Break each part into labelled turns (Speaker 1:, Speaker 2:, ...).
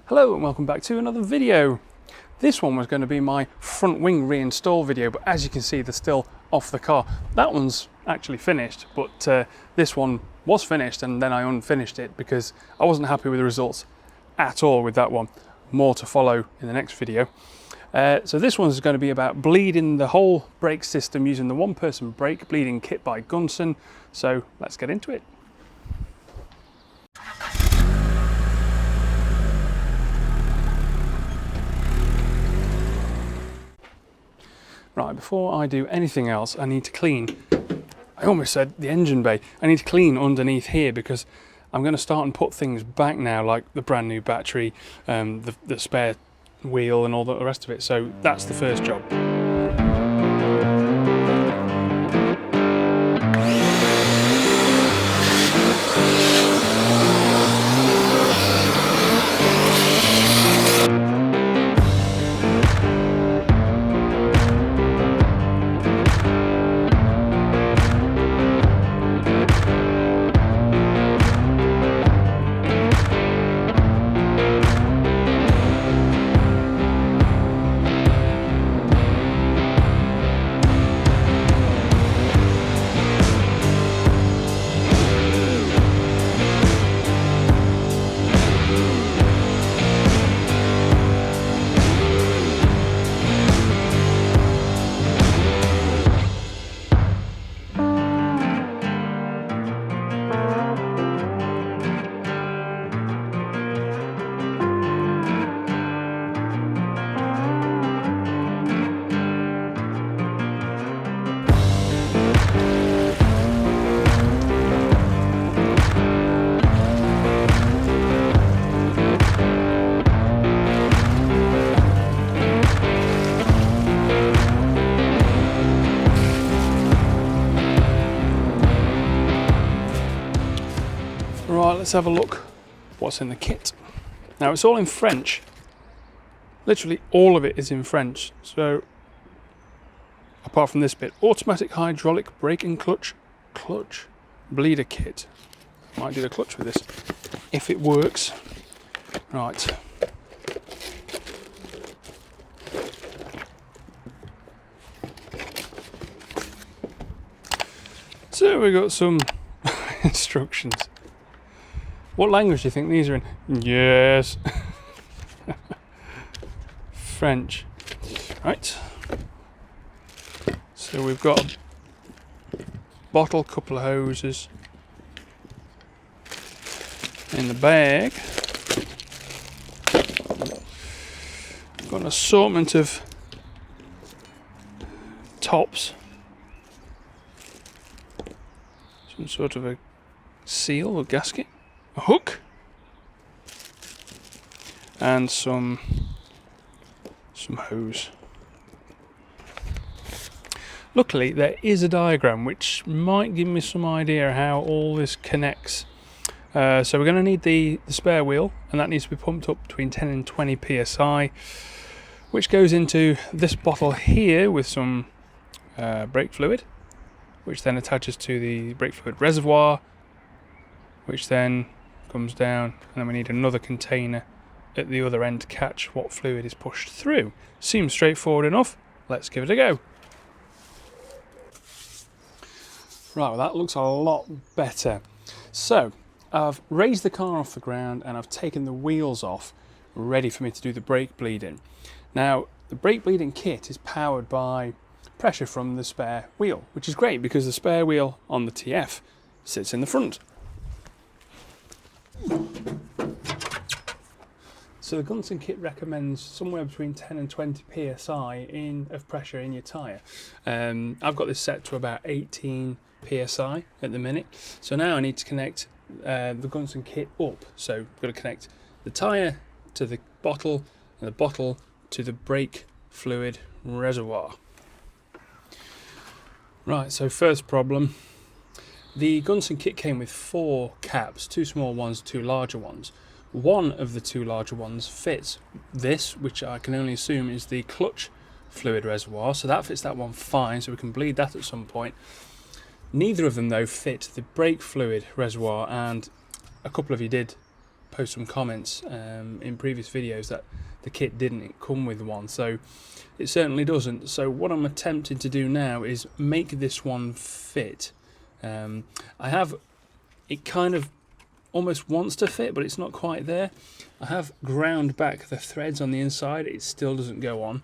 Speaker 1: Hello and welcome back to another video. This one was going to be my front wing reinstall video, but as you can see they're still off the car. That one's actually finished, but this one was finished and then I unfinished it because I wasn't happy with the results at all with that one. More to follow in the next video. So this one's going to be about bleeding the whole brake system using the one-person brake bleeding kit by Gunson. So let's get into it. Right, before I do anything else, I need to clean, I almost said the engine bay, I need to clean underneath here because I'm going to start and put things back now, like the brand new battery, the spare wheel and all the rest of it, so that's the first job. Right, let's have a look what's in the kit. Now it's all in French. Literally all of it is in French. So apart from this bit, automatic hydraulic brake and clutch bleeder kit. Might do the clutch with this if it works. Right. So we've got some instructions. What language do you think these are in? Yes. French. Right. So we've got a bottle, couple of hoses. In the bag, we've got an assortment of tops. Some sort of a seal or gasket. A hook and some hose. Luckily there is a diagram which might give me some idea how all this connects. So we're going to need the spare wheel, and that needs to be pumped up between 10 and 20 psi, which goes into this bottle here with some brake fluid, which then attaches to the brake fluid reservoir, which then comes down, and then we need another container at the other end to catch what fluid is pushed through. Seems straightforward enough. Let's give it a go. Right, well that looks a lot better. So I've raised the car off the ground and I've taken the wheels off, ready for me to do the brake bleeding. Now the brake bleeding kit is powered by pressure from the spare wheel, which is great because the spare wheel on the TF sits in the front. So the Gunson kit recommends somewhere between 10 and 20 psi of pressure in your tyre. I've got this set to about 18 psi at the minute. So now I need to connect the Gunson kit up. So I've got to connect the tyre to the bottle and the bottle to the brake fluid reservoir. Right, so first problem. The Gunson kit came with 4 caps, 2 small ones, 2 larger ones. One of the 2 larger ones fits this, which I can only assume is the clutch fluid reservoir, so that fits that one fine, so we can bleed that at some point. Neither of them though fit the brake fluid reservoir, and a couple of you did post some comments in previous videos that the kit didn't come with one, so it certainly doesn't. So what I'm attempting to do now is make this one fit. I have it kind of almost wants to fit, but it's not quite there. I have ground back the threads on the inside, it still doesn't go on,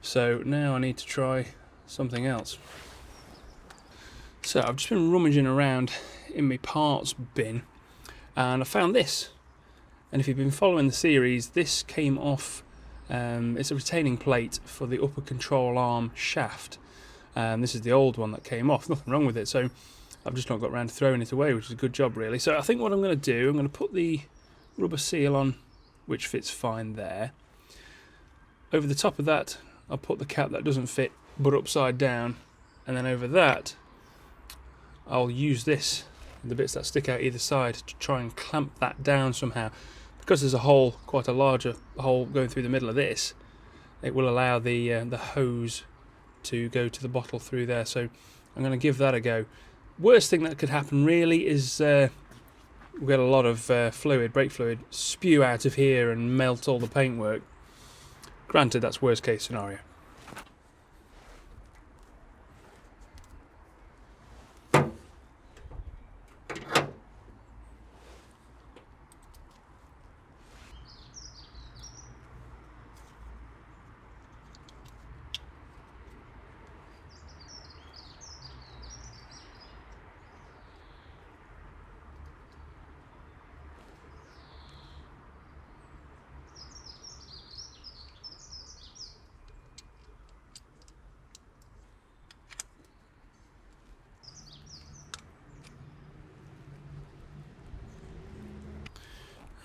Speaker 1: so now I need to try something else. So I've just been rummaging around in my parts bin and I found this, and if you've been following the series, this came off. It's a retaining plate for the upper control arm shaft. This is the old one that came off, nothing wrong with it, so I've just not got around to throwing it away, which is a good job really. So I think what I'm going to do, I'm going to put the rubber seal on, which fits fine there. Over the top of that I'll put the cap that doesn't fit but upside down, and then over that I'll use this, the bits that stick out either side, to try and clamp that down somehow. Because there's a hole, quite a larger hole going through the middle of this, it will allow the hose to go to the bottle through there, so I'm going to give that a go. Worst thing that could happen really is we'll get a lot of fluid, brake fluid, spew out of here and melt all the paintwork. Granted, that's worst case scenario.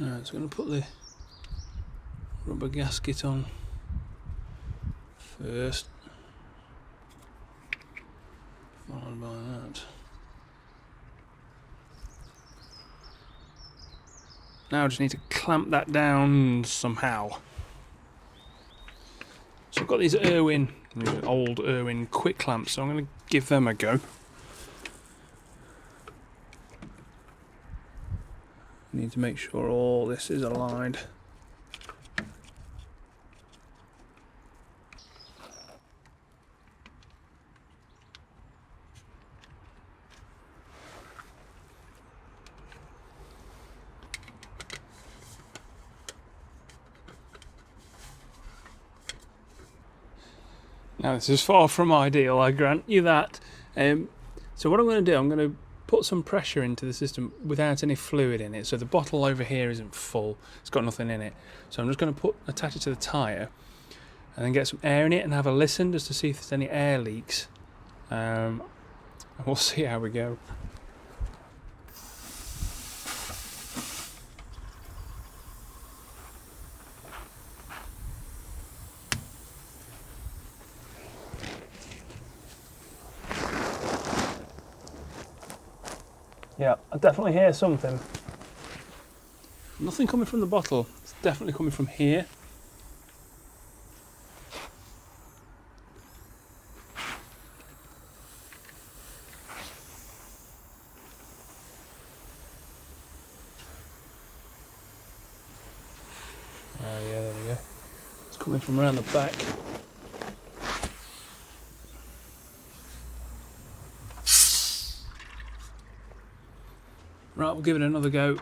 Speaker 1: Alright, so I'm going to put the rubber gasket on first, followed by that. Now I just need to clamp that down somehow. So I've got these old Irwin quick clamps, so I'm going to give them a go. Need to make sure all this is aligned. Now this is far from ideal, I grant you that. So what I'm going to do, I'm going to put some pressure into the system without any fluid in it. So the bottle over here isn't full, it's got nothing in it. So I'm just going to attach it to the tyre and then get some air in it and have a listen just to see if there's any air leaks. And we'll see how we go. Yeah, I definitely hear something. Nothing coming from the bottle, it's definitely coming from here. Oh yeah, there we go. It's coming from around the back. Right, we'll give it another go.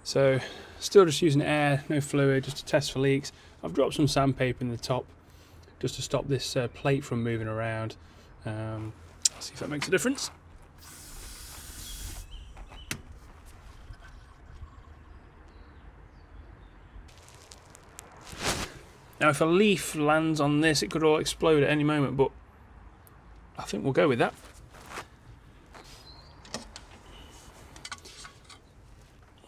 Speaker 1: So, still just using air, no fluid, just to test for leaks. I've dropped some sandpaper in the top just to stop this plate from moving around. See if that makes a difference. Now if a leaf lands on this, it could all explode at any moment, but I think we'll go with that.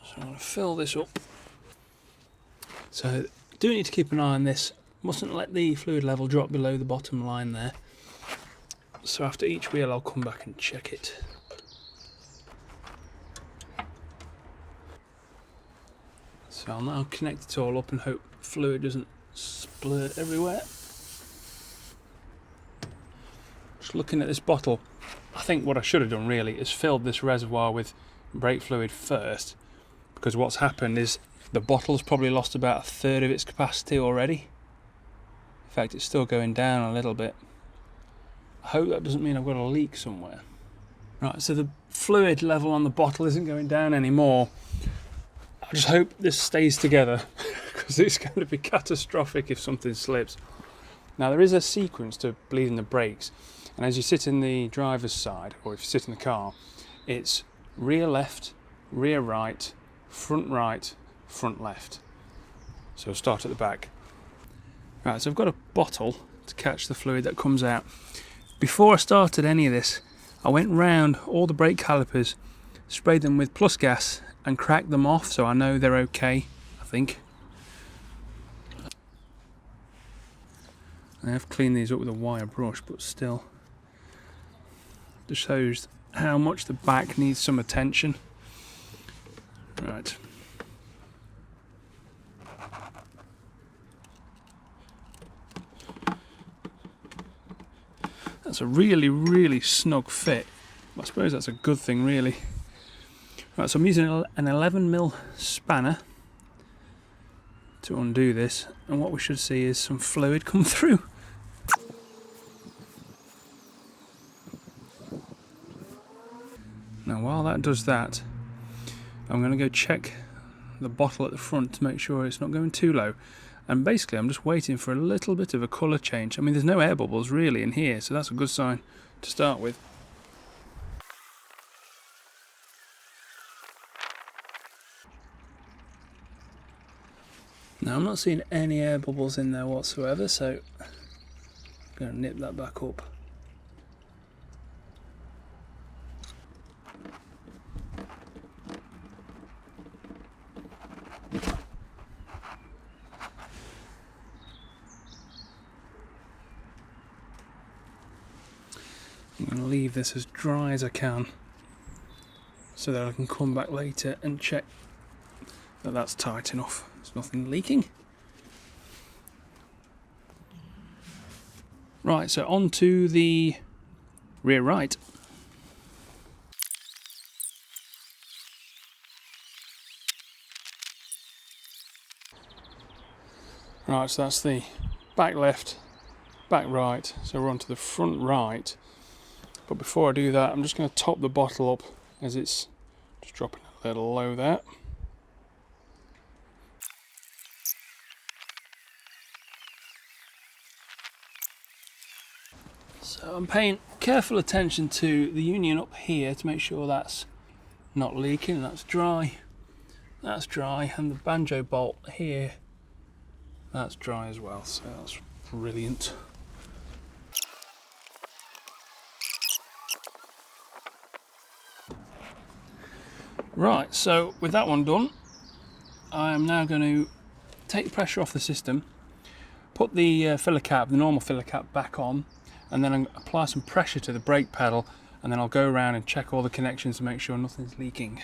Speaker 1: So I'm going to fill this up. So do need to keep an eye on this. Mustn't let the fluid level drop below the bottom line there. So after each wheel I'll come back and check it. So I'll now connect it all up and hope fluid doesn't splurt everywhere. Just looking at this bottle, I think what I should have done really is filled this reservoir with brake fluid first, because what's happened is the bottle's probably lost about a third of its capacity already. In fact, it's still going down a little bit. I hope that doesn't mean I've got a leak somewhere. Right, so the fluid level on the bottle isn't going down anymore. I just hope this stays together because it's going to be catastrophic if something slips. Now there is a sequence to bleeding the brakes, and as you sit in the driver's side, or if you sit in the car, it's rear left, rear right, front left. So start at the back. Right, so I've got a bottle to catch the fluid that comes out. Before I started any of this, I went round all the brake calipers, sprayed them with plus gas and cracked them off so I know they're okay, I think. I have cleaned these up with a wire brush, but still. Just shows how much the back needs some attention. Right. That's a really, really snug fit. I suppose that's a good thing, really. Right, so I'm using an 11mm spanner to undo this, and what we should see is some fluid come through. Now while that does that, I'm going to go check the bottle at the front to make sure it's not going too low. And basically I'm just waiting for a little bit of a colour change. I mean, there's no air bubbles really in here, so that's a good sign to start with. Now I'm not seeing any air bubbles in there whatsoever, so I'm going to nip that back up. I'm going to leave this as dry as I can so that I can come back later and check that that's tight enough. There's nothing leaking. Right, so on to the rear right. Right, so that's the back left, back right, so we're on to the front right. But before I do that, I'm just going to top the bottle up as it's just dropping a little low there. So I'm paying careful attention to the union up here to make sure that's not leaking, that's dry, and the banjo bolt here, that's dry as well, so that's brilliant. Right, so with that one done, I am now going to take the pressure off the system, put the filler cap, the normal filler cap, back on, and then apply some pressure to the brake pedal, and then I'll go around and check all the connections to make sure nothing's leaking.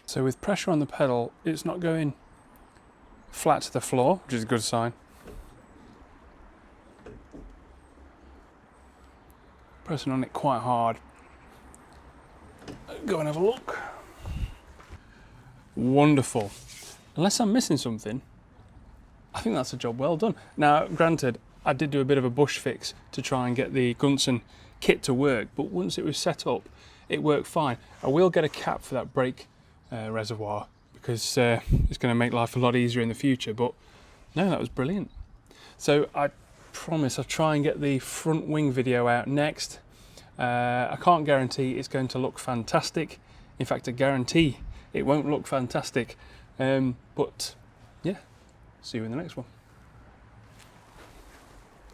Speaker 1: So with pressure on the pedal, it's not going flat to the floor, which is a good sign. Pressing on it quite hard. Go and have a look. Wonderful. Unless I'm missing something, I think that's a job well done. Now, granted, I did do a bit of a bush fix to try and get the Gunson kit to work, but once it was set up, it worked fine. I will get a cap for that brake reservoir because it's going to make life a lot easier in the future, but no, that was brilliant. So I promise I'll try and get the front wing video out next. I can't guarantee it's going to look fantastic. In fact, I guarantee it won't look fantastic, but yeah, See you in the next one.